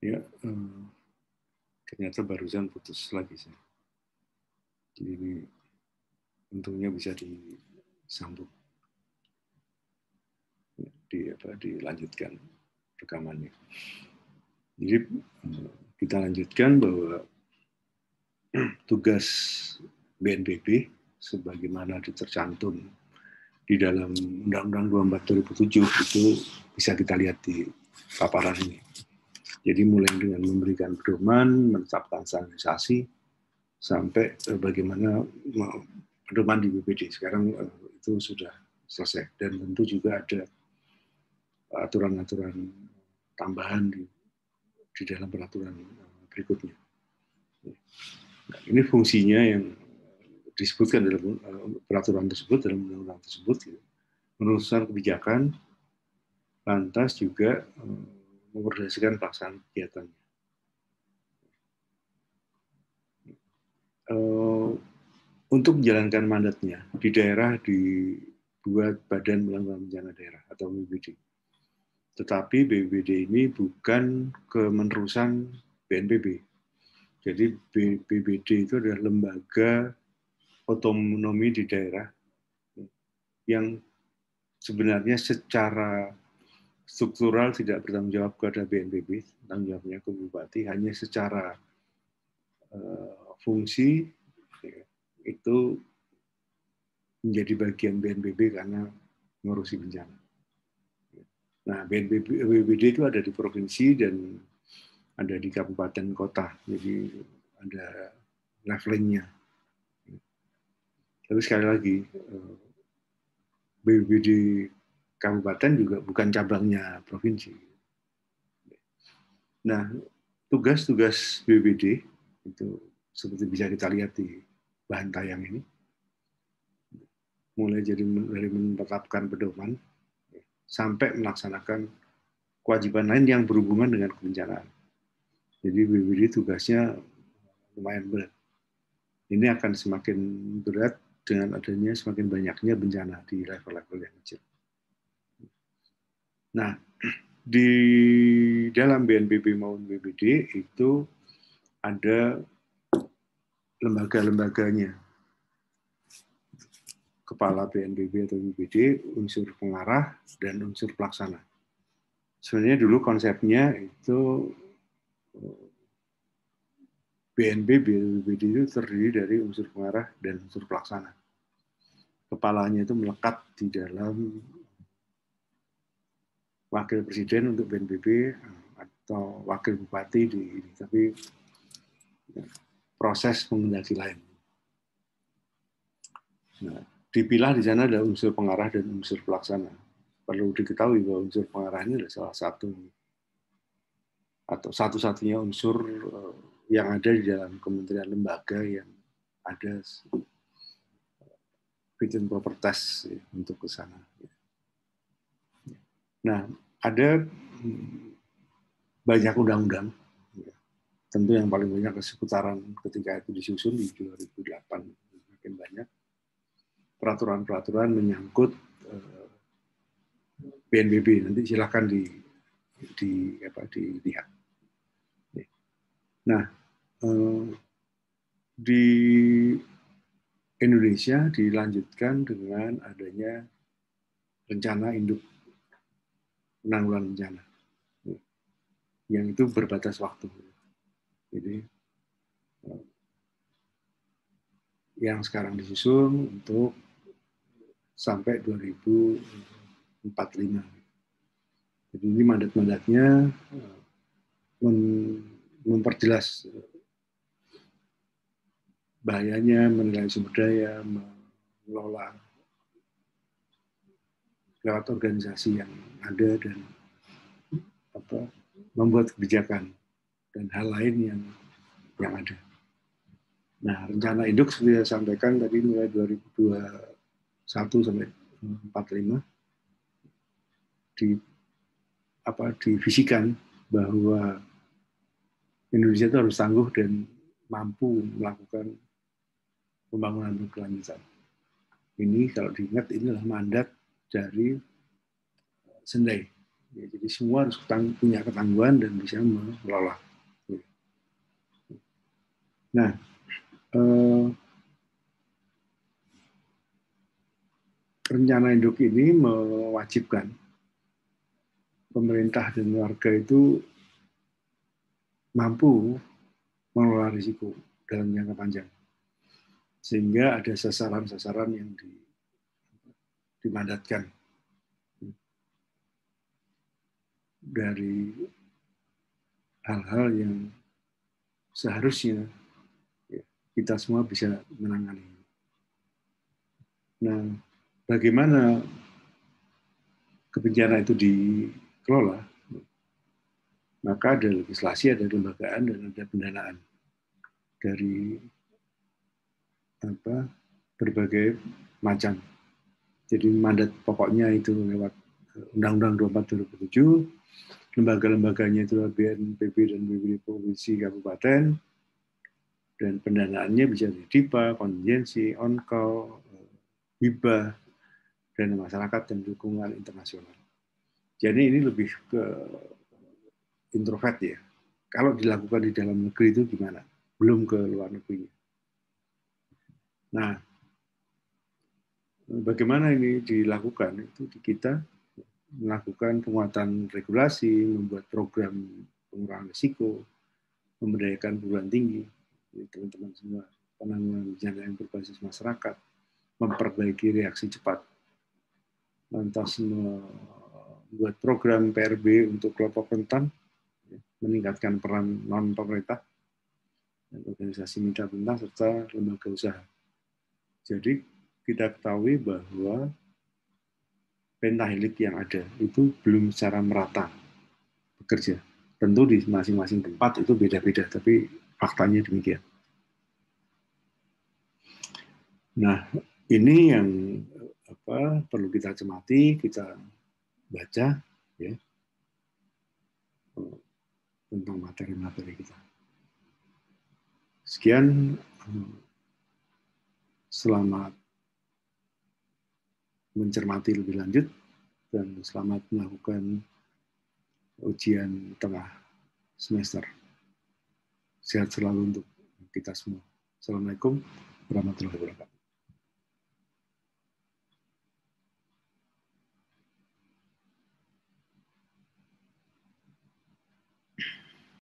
Ya, ternyata barusan putus lagi saya. Jadi ini untungnya bisa disambung, dilanjutkan rekamannya. Jadi kita lanjutkan bahwa tugas BNPB sebagaimana tercantum di dalam Undang-Undang 24 2007 itu bisa kita lihat di paparan ini. Jadi mulai dengan memberikan pedoman, menetapkan standarisasi, sampai bagaimana pedoman di BPD. Sekarang itu sudah selesai. Dan tentu juga ada aturan-aturan tambahan di dalam peraturan berikutnya. Nah, ini fungsinya yang disebutkan dalam peraturan tersebut, dalam undang-undang tersebut, gitu. Merumuskan kebijakan, lantas juga memkoordinasikan pelaksanaan kegiatan. Untuk menjalankan mandatnya di daerah dibuat Badan Penanggulangan Bencana Daerah atau BPBD. Tetapi BPBD ini bukan kemenerusan BNPB. Jadi BPBD itu adalah lembaga otonomi di daerah yang sebenarnya secara struktural tidak bertanggung jawab kepada BNPB, tanggung jawabnya ke bupati, hanya secara fungsi itu menjadi bagian BNPB karena mengurusi bencana. Nah, BPBD itu ada di provinsi dan ada di kabupaten kota, jadi ada levelingnya. Tapi sekali lagi, BPBD kabupaten juga bukan cabangnya provinsi. Nah, tugas-tugas BPBD itu seperti bisa kita lihat di bahan tayang ini, mulai dari menetapkan pedoman sampai melaksanakan kewajiban lain yang berhubungan dengan kebencanaan. Jadi BPBD tugasnya lumayan berat. Ini akan semakin berat dengan adanya semakin banyaknya bencana di level-level yang kecil. Nah, di dalam BNPB maupun BPBD itu ada lembaga-lembaganya. Kepala BNPB atau BPBD, unsur pengarah, dan unsur pelaksana. Sebenarnya dulu konsepnya itu BNPB, BPBD itu terdiri dari unsur pengarah dan unsur pelaksana. Kepalanya itu melekat di dalam wakil presiden untuk BNPB atau wakil bupati di ini, tapi proses mengendaki lain. Nah, dipilah di sana ada unsur pengarah dan unsur pelaksana. Perlu diketahui bahwa unsur pengarah ini adalah salah satu atau satu-satunya unsur yang ada di dalam kementerian lembaga yang ada fit and proper test untuk ke sana. Nah, ada banyak undang-undang. Tentu yang paling banyak seputaran ketika itu disusun di 2008 makin banyak peraturan-peraturan menyangkut BNPB. Nanti silakan dilihat. Nah, di Indonesia dilanjutkan dengan adanya rencana induk penanggulangan bencana yang itu berbatas waktu. Jadi yang sekarang disusun untuk sampai 2045. Jadi ini mandat-mandatnya memperjelas bahayanya menilai sumber daya, mengelola lewat organisasi yang ada dan membuat kebijakan dan hal lain yang ada. Nah, rencana induk seperti saya sampaikan tadi mulai 2021 sampai 45 divisikan bahwa Indonesia itu harus tangguh dan mampu melakukan pembangunan berkelanjutan. Ini kalau diingat inilah mandat dari Sendai Ya, jadi semua harus punya ketangguhan dan bisa mengelola. Nah, rencana induk ini mewajibkan pemerintah dan warga itu mampu mengelola risiko dalam jangka panjang. Sehingga ada sasaran-sasaran yang dimandatkan dari hal-hal yang seharusnya kita semua bisa menangani. Nah, bagaimana kebencanaan itu dikelola? Maka ada legislasi, ada kelembagaan, dan ada pendanaan dari berbagai macam. Jadi mandat pokoknya itu lewat Undang-Undang 24 2007, lembaga-lembaganya itu BNPB dan BPD provinsi kabupaten, dan pendanaannya bisa dari DIPA, kontingensi, on-call, hibah, dana masyarakat, dan dukungan internasional. Jadi ini lebih ke introvert ya. Kalau dilakukan di dalam negeri itu gimana? Belum ke luar negeri. Nah, bagaimana ini dilakukan? Itu kita melakukan penguatan regulasi, membuat program pengurangan risiko, memberdayakan perguruan tinggi, teman-teman semua, penanggulangan bencana yang berbasis masyarakat, memperbaiki reaksi cepat, lantas membuat program PRB untuk kelompok rentan, meningkatkan peran non-pemerintah, dan organisasi mitra pemerintah, serta lembaga usaha. Jadi kita ketahui bahwa pentahelik yang ada itu belum secara merata bekerja. Tentu di masing-masing tempat itu beda-beda, tapi faktanya demikian. Nah, ini yang perlu kita cermati, kita baca ya tentang materi-materi kita. Sekian, selamat mencermati lebih lanjut dan selamat melakukan ujian tengah semester. Sehat selalu untuk kita semua. Assalamualaikum warahmatullahi wabarakatuh.